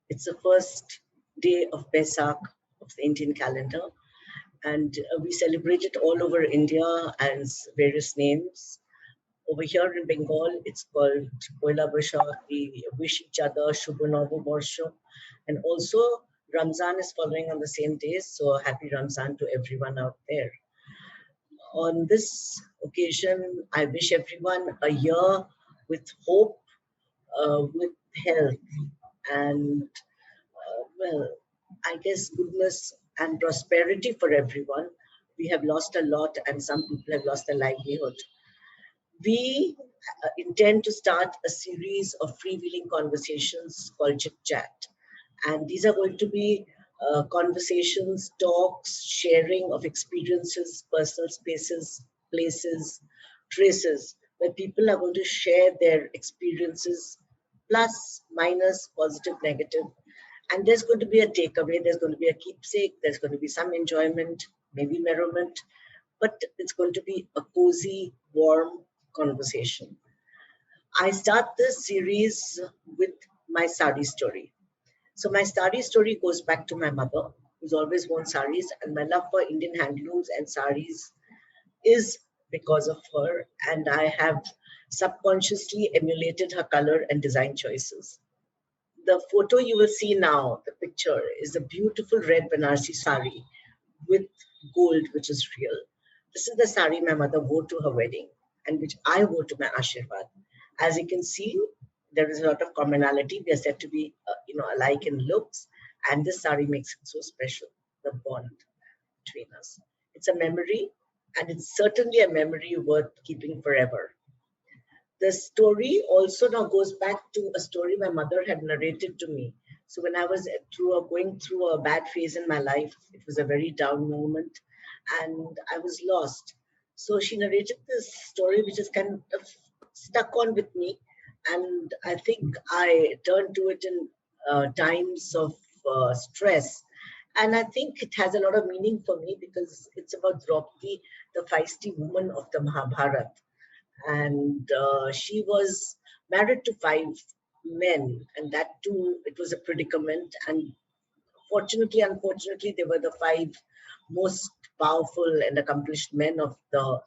It's the first day of Pesach of the Indian calendar, and we celebrate it all over India as various names. Over here in Bengal, it's called Poila Boishakh. We wish each other Shubho Novo Borsho. And also, Ramzan is following on the same day, so happy Ramzan to everyone out there. On this occasion, I wish everyone a year with hope, with health, and well, I guess goodness and prosperity for everyone. We have lost a lot, and some people have lost their livelihood. We intend to start a series of freewheeling conversations called Chit Chat. And these are going to be conversations, talks, sharing of experiences, personal spaces, places, traces, where people are going to share their experiences, plus, minus, positive, negative. And there's going to be a takeaway, there's going to be a keepsake, there's going to be some enjoyment, maybe merriment, but it's going to be a cozy, warm conversation. I start this series with my sari story. So my sari story goes back to my mother, who's always worn saris, and my love for Indian handlooms and saris is because of her, and I have subconsciously emulated her color and design choices. The photo you will see now, the picture, is a beautiful red Banarsi sari with gold, which is real. This is the sari my mother wore to her wedding and which I wore to my Ashirvad. As you can see, there is a lot of commonality. We are said to be, alike in looks, and this sari makes it so special, the bond between us. It's a memory, and it's certainly a memory worth keeping forever. The story also now goes back to a story my mother had narrated to me. So when I was going through a bad phase in my life, it was a very down moment, and I was lost. So she narrated this story, which is kind of stuck on with me, and I think I turned to it in times of stress. And I think it has a lot of meaning for me because it's about Draupadi, the feisty woman of the Mahabharata, and she was married to 5 men, and that too, it was a predicament. And fortunately, unfortunately, they were the 5 most powerful and accomplished men of the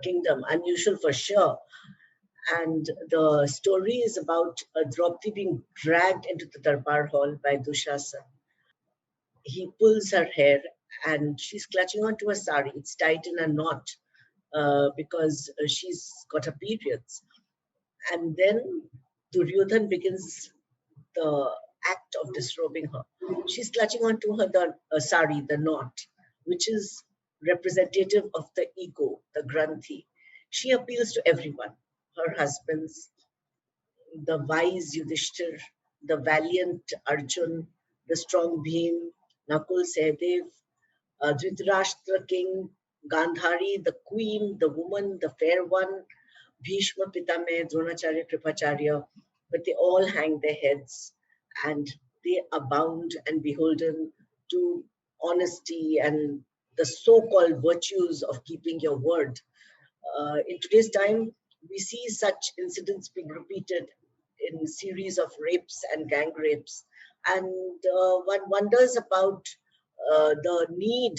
kingdom, unusual for sure. And the story is about Draupadi being dragged into the darbar hall by Dushasana. He pulls her hair, and she's clutching onto a sari. It's tied in a knot because she's got her periods. And then Duryodhan begins the act of disrobing her. She's clutching onto her the sari, the knot, which is representative of the ego, the granthi. She appeals to everyone, her husbands, the wise Yudhishthir, the valiant Arjun, the strong Bhim, Nakul Sahadev, Dhritarashtra king, Gandhari, the queen, the woman, the fair one, Bhishma Pitame, Dronacharya, Kripacharya, but they all hang their heads and they are bound and beholden to honesty and the so-called virtues of keeping your word. In today's time, we see such incidents being repeated in series of rapes and gang rapes. And one wonders about the need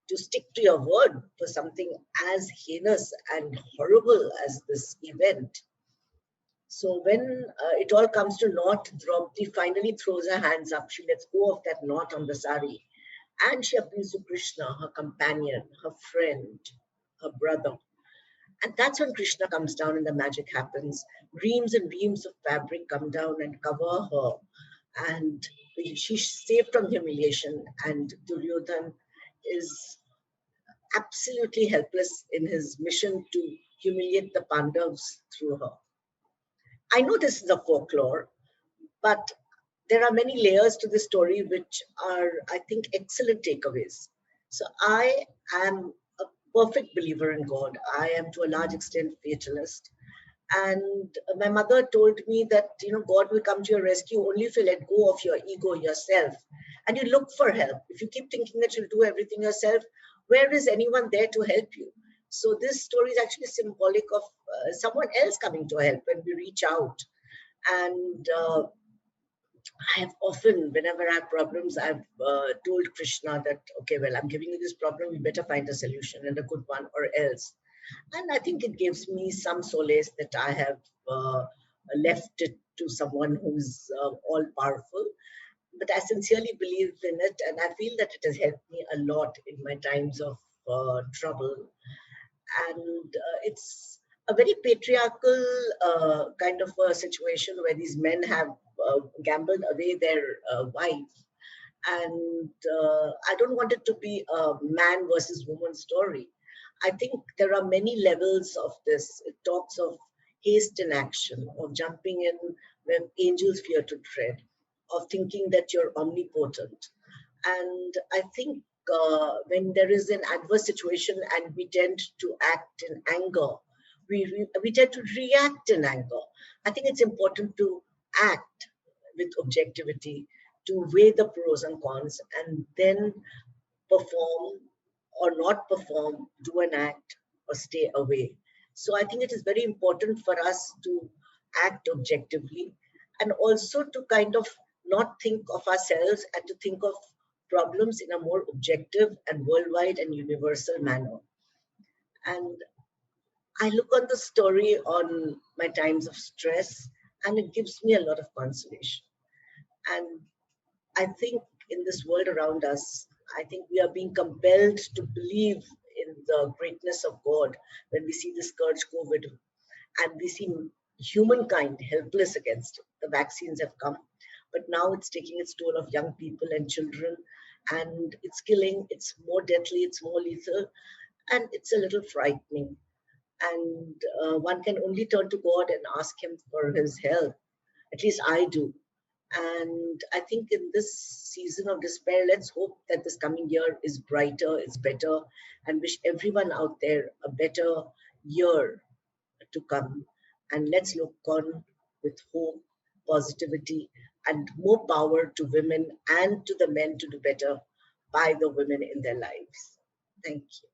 to stick to your word for something as heinous and horrible as this event. So when it all comes to naught, Draupadi finally throws her hands up. She lets go of that knot on the sari. And she appeals to Krishna, her companion, her friend, her brother. And that's when Krishna comes down and the magic happens. Reams and reams of fabric come down and cover her. And she's saved from humiliation. And Duryodhan is absolutely helpless in his mission to humiliate the Pandavas through her. I know this is a folklore, but there are many layers to the story which are, I think, excellent takeaways. So I am a perfect believer in God. I am to a large extent fatalist. And my mother told me that, God will come to your rescue only if you let go of your ego yourself. And you look for help. If you keep thinking that you'll do everything yourself, where is anyone there to help you? So this story is actually symbolic of someone else coming to help when we reach out. And I have often, whenever I have problems, I've told Krishna that, okay, well, I'm giving you this problem, you better find a solution and a good one, or else. And I think it gives me some solace that I have left it to someone who's all powerful. But I sincerely believe in it, and I feel that it has helped me a lot in my times of trouble. And it's a very patriarchal kind of a situation where these men have gambled away their wife. And I don't want it to be a man versus woman story. I think there are many levels of this. It talks of haste in action, of jumping in when angels fear to tread, of thinking that you're omnipotent. And I think when there is an adverse situation and we tend to act in anger, we tend to react in anger. I think it's important to act with objectivity, to weigh the pros and cons, and then perform or not perform, do an act or stay away. So I think it is very important for us to act objectively, and also to kind of not think of ourselves and to think of problems in a more objective and worldwide and universal manner. And I look on the story on my times of stress, and it gives me a lot of consolation. And I think in this world around us, I think we are being compelled to believe in the greatness of God when we see this scourge COVID, and we see humankind helpless against it. The vaccines have come, but now it's taking its toll of young people and children, and it's killing, it's more deadly, it's more lethal, and it's a little frightening. And one can only turn to God and ask Him for His help. At least I do. And I think in this season of despair, let's hope that this coming year is brighter, is better, and wish everyone out there a better year to come. And let's look on with hope, positivity, and more power to women and to the men to do better by the women in their lives. Thank you.